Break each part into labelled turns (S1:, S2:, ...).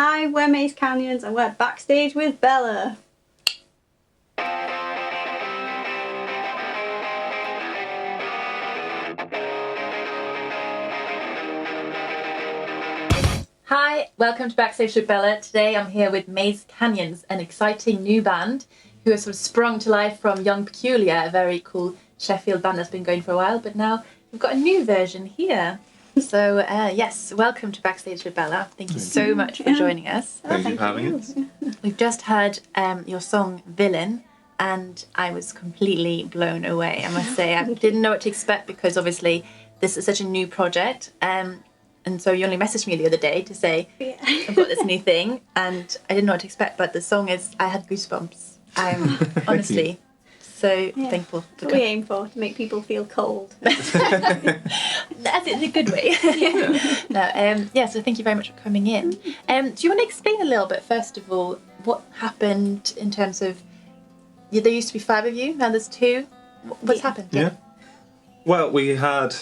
S1: Hi, we're Mace Canyons and we're backstage with Bella.
S2: Hi, welcome to Backstage with Bella. Today I'm here with Mace Canyons, an exciting new band who has sort of sprung to life from Young Peculiar, a very cool Sheffield band that's been going for a while, but now we've got a new version here. So yes, welcome to Backstage with Bella. Thank you so much for joining us.
S3: Thank you for having us.
S2: We've just heard your song Villain, and I was completely blown away, I must say. I didn't know what to expect because obviously this is such a new project. And so you only messaged me the other day to say, I've got this new thing, and I didn't know what to expect, but the song is, I had goosebumps. I'm honestly so thankful.
S1: That's what we aim for, to make people feel cold.
S2: That's in a good way. So thank you very much for coming in. Do you want to explain a little bit, first of all, what happened in terms of, there used to be 5 of you, now there's 2. What's happened?
S3: Yeah. Well, we had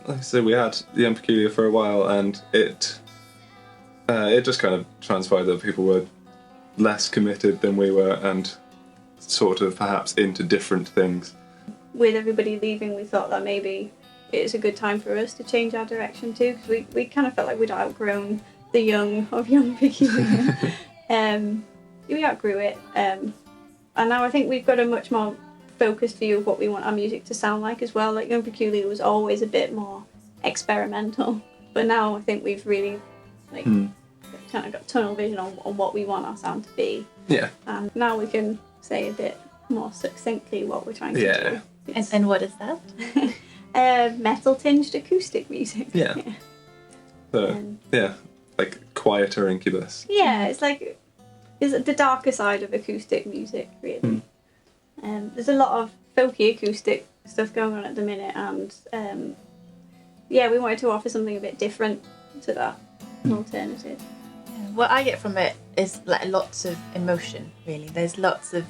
S3: the Young Peculiar for a while, and it just kind of transpired that people were less committed than we were, and sort of perhaps into different things.
S1: With everybody leaving, we thought that maybe it's a good time for us to change our direction too, because we kind of felt like we'd outgrown the young of Young Peculiar. We outgrew it, and now I think we've got a much more focused view of what we want our music to sound like as well. Like Young Peculiar was always a bit more experimental, but now I think we've really kind of got tunnel vision on what we want our sound to be.
S3: Yeah.
S1: And now we can say a bit more succinctly what we're trying to do.
S2: And what is that?
S1: Metal tinged acoustic music.
S3: Yeah. Like quieter Incubus.
S1: Yeah, it's the darker side of acoustic music, really. There's a lot of folky acoustic stuff going on at the minute, and we wanted to offer something a bit different to that, an alternative.
S2: What I get from it is like lots of emotion, really. There's lots of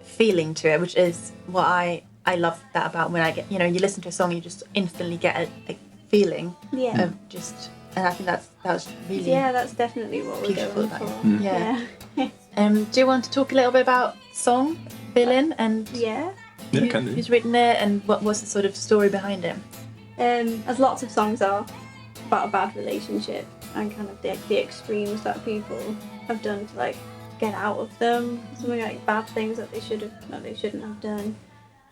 S2: feeling to it, which is what I love that about when I get, you listen to a song, you just instantly get a feeling of just, and I think that's really
S1: that's definitely what we're going for.
S2: Do you want to talk a little bit about song Villain and who's written it and what was the sort of story behind it?
S1: As lots of songs are about a bad relationship and kind of the extremes that people have done to get out of them, something like bad things that they shouldn't have done,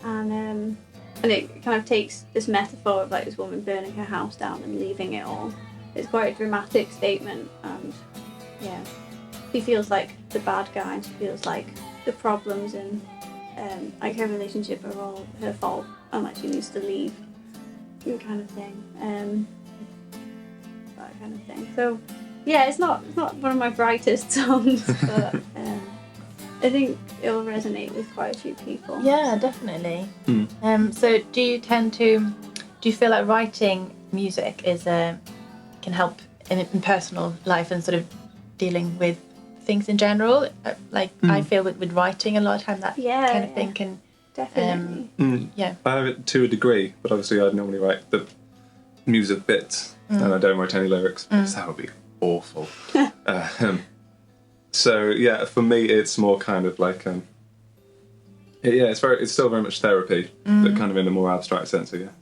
S1: and it kind of takes this metaphor of this woman burning her house down and leaving it all. It's quite a dramatic statement, and he feels like the bad guy, and she feels like the problems in her relationship are all her fault and she needs to leave, kind of thing. That kind of thing. So it's not one of my brightest songs, but I think it'll resonate with quite a few people.
S2: Yeah, definitely. So do you feel like writing music can help in personal life and sort of dealing with things in general? I feel with writing a lot of time that kind of thing can
S1: definitely.
S3: I have it to a degree, but obviously I'd normally write the music bits and I don't write any lyrics because that would be awful. So for me it's more kind of like it's still very much therapy, but kind of in a more abstract sense, I guess.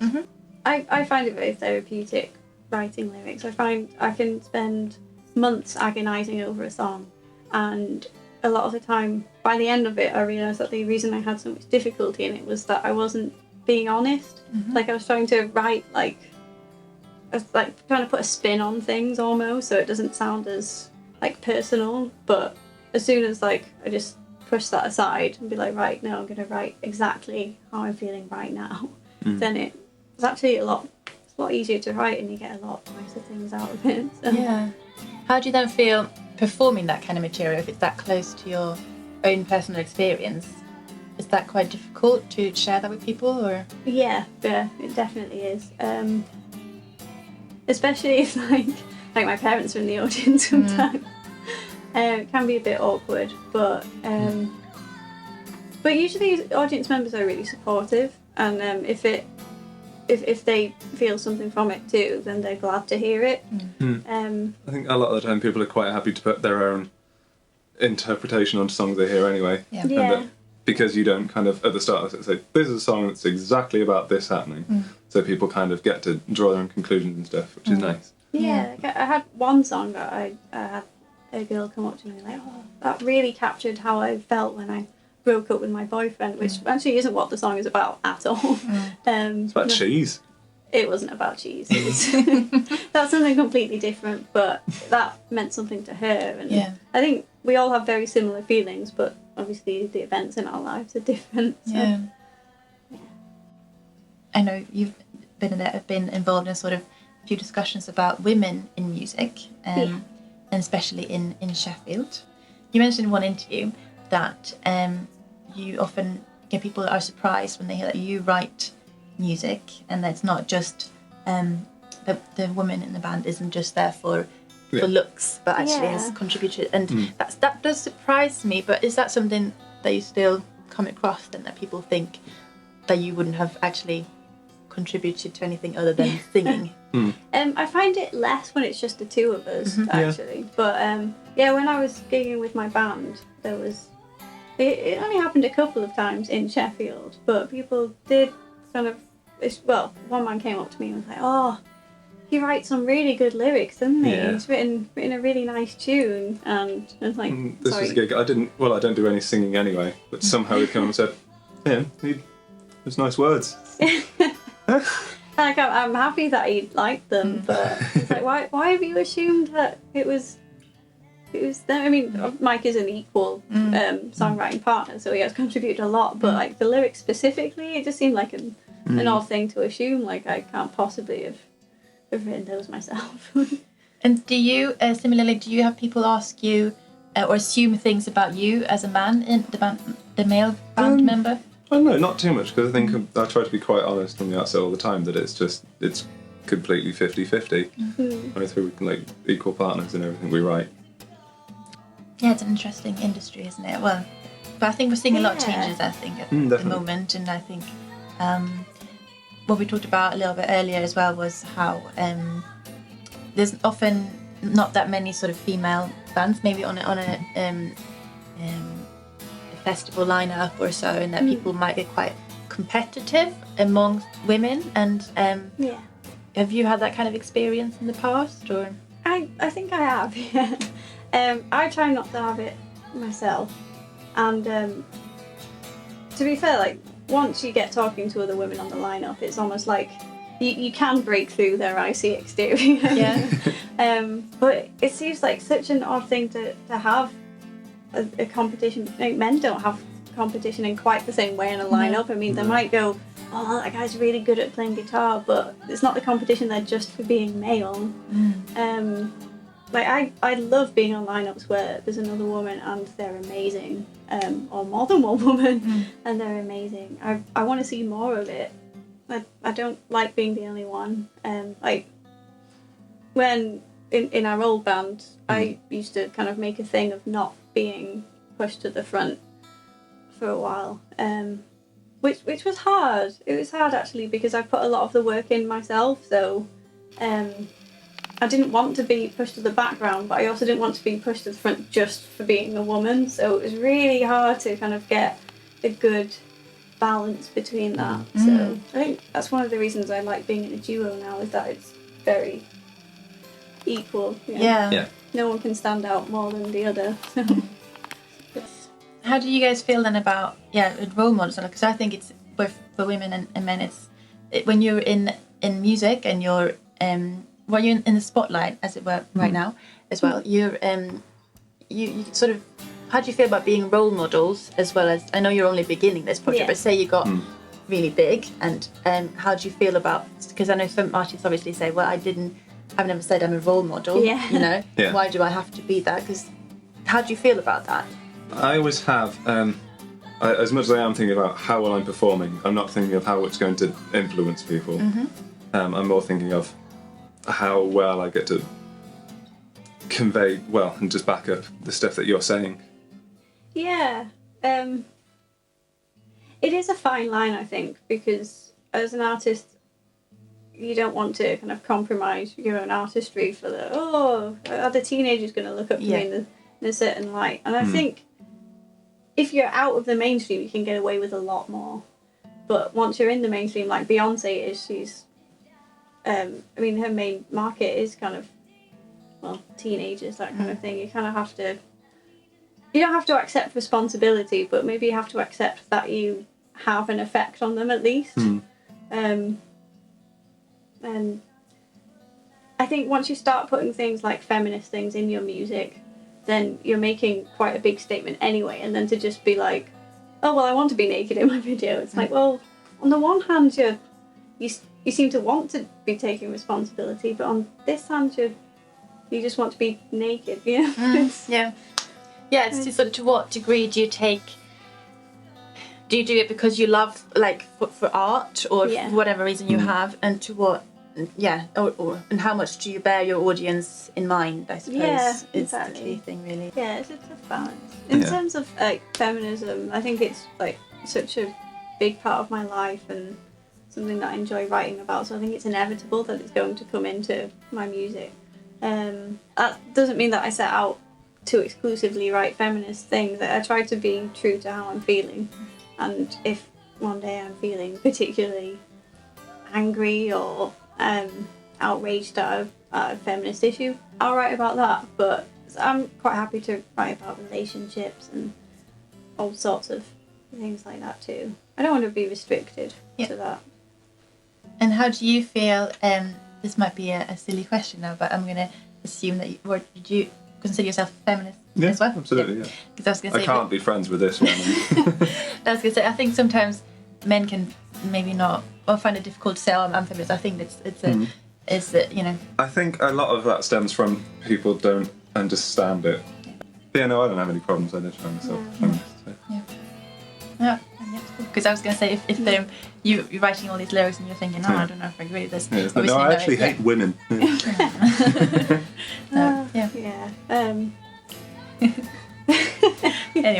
S1: I find it very therapeutic writing lyrics. I find I can spend months agonising over a song, and a lot of the time by the end of it I realised that the reason I had so much difficulty in it was that I wasn't being honest. I was trying to write I was trying to put a spin on things almost, so it doesn't sound as personal, but as soon as I just push that aside and be right, no, I'm going to write exactly how I'm feeling right now, then it's actually a lot easier to write, and you get a lot nicer things out of it. So.
S2: How do you then feel performing that kind of material if it's that close to your own personal experience? Is that quite difficult to share that with people, or?
S1: Yeah, it definitely is. Especially if my parents are in the audience sometimes. It can be a bit awkward, but usually audience members are really supportive, and if if they feel something from it too, then they're glad to hear it.
S3: I think a lot of the time people are quite happy to put their own interpretation on songs they hear anyway.
S2: Yeah.
S3: And that because you don't kind of, at the start, say, this is a song that's exactly about this happening. So people kind of get to draw their own conclusions and stuff, which is nice.
S1: Yeah, like I had one song that I had a girl come up to me and like, oh, that really captured how I felt when I broke up with my boyfriend, which actually isn't what the song is about at all.
S3: It's about cheese.
S1: It wasn't about cheese. It was that's something completely different, but that meant something to her. And I think we all have very similar feelings, but obviously the events in our lives are different. So.
S2: Yeah. I know you've been involved in sort of a few discussions about women in music, and especially in Sheffield. You mentioned in one interview that you often get people are surprised when they hear that you write music, and that it's not just the woman in the band isn't just there for looks, but actually has contributed, and that does surprise me. But is that something that you still come across, then, that people think that you wouldn't have actually contributed to anything other than singing?
S1: I find it less when it's just the two of us, actually. But when I was gigging with my band, there was it only happened a couple of times in Sheffield, but people did kind of, one man came up to me and was like, oh, he writes some really good lyrics, doesn't he? He's written a really nice tune. And I was like,
S3: this was a gig. I don't do any singing anyway, but somehow he came and said, yeah, there's nice words.
S1: Like, I'm happy that he liked them, but it's like, why have you assumed that it was them? I mean, Mike is an equal songwriting partner, so he has contributed a lot, but like the lyrics specifically, it just seemed like an odd thing to assume. Like, I can't possibly have written those myself.
S2: And do you, similarly, do you have people ask you or assume things about you as a man in the band, the male band member?
S3: Oh no, not too much, because I think I try to be quite honest from the outset all the time that it's completely 50-50. I think we're like equal partners in everything we write.
S2: Yeah, it's an interesting industry, isn't it? Well, but I think we're seeing a lot of changes, I think, at the moment, and I think what we talked about a little bit earlier as well was how there's often not that many sort of female bands, maybe on a festival lineup or so, and that people might get quite competitive amongst women. And have you had that kind of experience in the past, or?
S1: I think I have. Yeah. I try not to have it myself, and to be fair, like, once you get talking to other women on the lineup, it's almost like you can break through their icy exterior. But it seems like such an odd thing to have a competition. Like, men don't have competition in quite the same way in a lineup. I mean, they might go, oh, that guy's really good at playing guitar, but it's not the competition there just for being male. Like, I love being on lineups where there's another woman and they're amazing, or more than one woman and they're amazing. I want to see more of it. I don't like being the only one. Like, when in our old band, I used to kind of make a thing of not being pushed to the front for a while, which was hard. It was hard, actually, because I put a lot of the work in myself, so I didn't want to be pushed to the background, but I also didn't want to be pushed to the front just for being a woman, so it was really hard to kind of get a good balance between that. So I think that's one of the reasons I like being in a duo now, is that it's very equal.
S2: Yeah.
S1: No one can stand out more than the other.
S2: How do you guys feel then about role models? Because I think it's both for women and men. When you're in music and you're you're in the spotlight, as it were, right now as well. You're you sort of, how do you feel about being role models, as well as, I know you're only beginning this project, but say you got really big, and how do you feel about, because I know some artists obviously say, well, I've never said I'm a role model, you know, why do I have to be that? Because how do you feel about that?
S3: I always have, as much as I am thinking about how well I'm performing, I'm not thinking of how it's going to influence people. I'm more thinking of how well I get to convey well and just back up the stuff that you're saying.
S1: Yeah. It is a fine line, I think, because as an artist, you don't want to kind of compromise your own artistry for are the teenagers going to look up to me in a certain light? And I think if you're out of the mainstream, you can get away with a lot more. But once you're in the mainstream, like Beyonce is, she's, her main market is kind of, teenagers, that kind of thing. You kind of have to, you don't have to accept responsibility, but maybe you have to accept that you have an effect on them at least. And I think once you start putting things like feminist things in your music, then you're making quite a big statement anyway. And then to just be like, oh, well, I want to be naked in my video. It's like, well, on the one hand, you seem to want to be taking responsibility, but on this hand, you just want to be naked, you know?
S2: It's just sort of, to what degree do you do it because you love, like, for art or for whatever reason you have, and to what, and how much do you bear your audience in mind, I suppose, is the key thing, really.
S1: Yeah, it's a tough balance. In terms of, like, feminism, I think it's, like, such a big part of my life and something that I enjoy writing about, so I think it's inevitable that it's going to come into my music. That doesn't mean that I set out to exclusively write feminist things. I try to be true to how I'm feeling, and if one day I'm feeling particularly angry or outraged at a feminist issue, I'll write about that. But I'm quite happy to write about relationships and all sorts of things like that too. I don't want to be restricted to that.
S2: And how do you feel, this might be a silly question now, but I'm going to assume that you consider yourself a feminist as well?
S3: Absolutely, yeah.
S2: Because I was going to say,
S3: I can't be friends with this one.
S2: I was going to say, I think sometimes men can maybe not, or find it difficult to say, oh, I'm feminist. I think it's you know.
S3: I think a lot of that stems from people don't understand it. Yeah, no, I don't have any problems identifying myself as feminist. So.
S2: Yeah, because I was going to say, if you're writing all these lyrics and you're thinking, I don't know if I agree with this.
S3: No, I actually hate women.
S2: Anyway.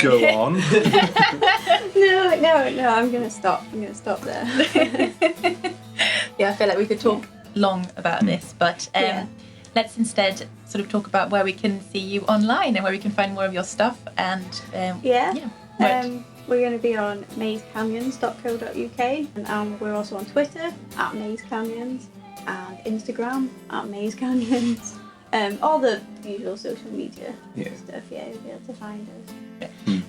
S3: Go on.
S1: No, I'm going to stop. there.
S2: I feel like we could talk long about this, but let's instead sort of talk about where we can see you online and where we can find more of your stuff. And
S1: we're going to be on mazecanyons.co.uk, and we're also on Twitter @mazecanyons and Instagram @mazecanyons. All the usual social media stuff, you'll be able to find us.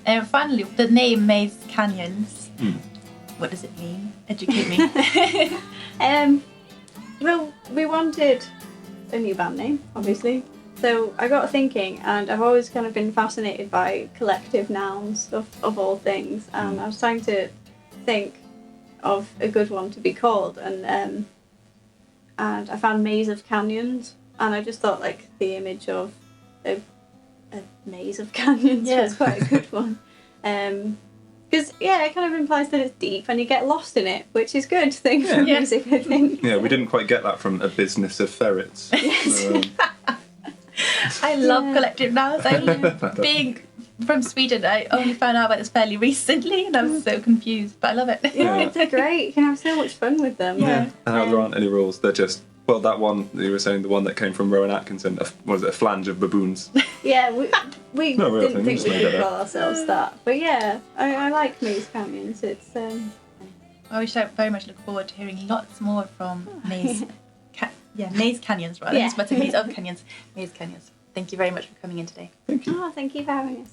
S2: And finally, the name Maze Canyons, what does it mean? Educate me.
S1: Well, we wanted a new band name, obviously. So I got thinking, and I've always kind of been fascinated by collective nouns of all things, and I was trying to think of a good one to be called, and I found Maze of Canyons, and I just thought, like, the image of a maze of canyons was quite a good one. Because, it kind of implies that it's deep and you get lost in it, which is a good thing for music, I think.
S3: Yeah, we didn't quite get that from A Business of Ferrets.
S2: I love collective nouns. Being from Sweden, I only found out about this fairly recently, and I was so confused, but I love it.
S1: Yeah, they're great. You can have so much fun with them.
S3: And there aren't any rules. They're just, well, that one that you were saying, the one that came from Rowan Atkinson, was it a flange of baboons?
S1: Yeah, we didn't think we could call ourselves that. But I like Maze Canyons. It's
S2: we should very much look forward to hearing lots more from Maze. Maze Canyons, rather. Yeah. Maze of Canyons. Maze Canyons. Thank you very much for coming in today.
S3: Thank you.
S1: Thank you for having us.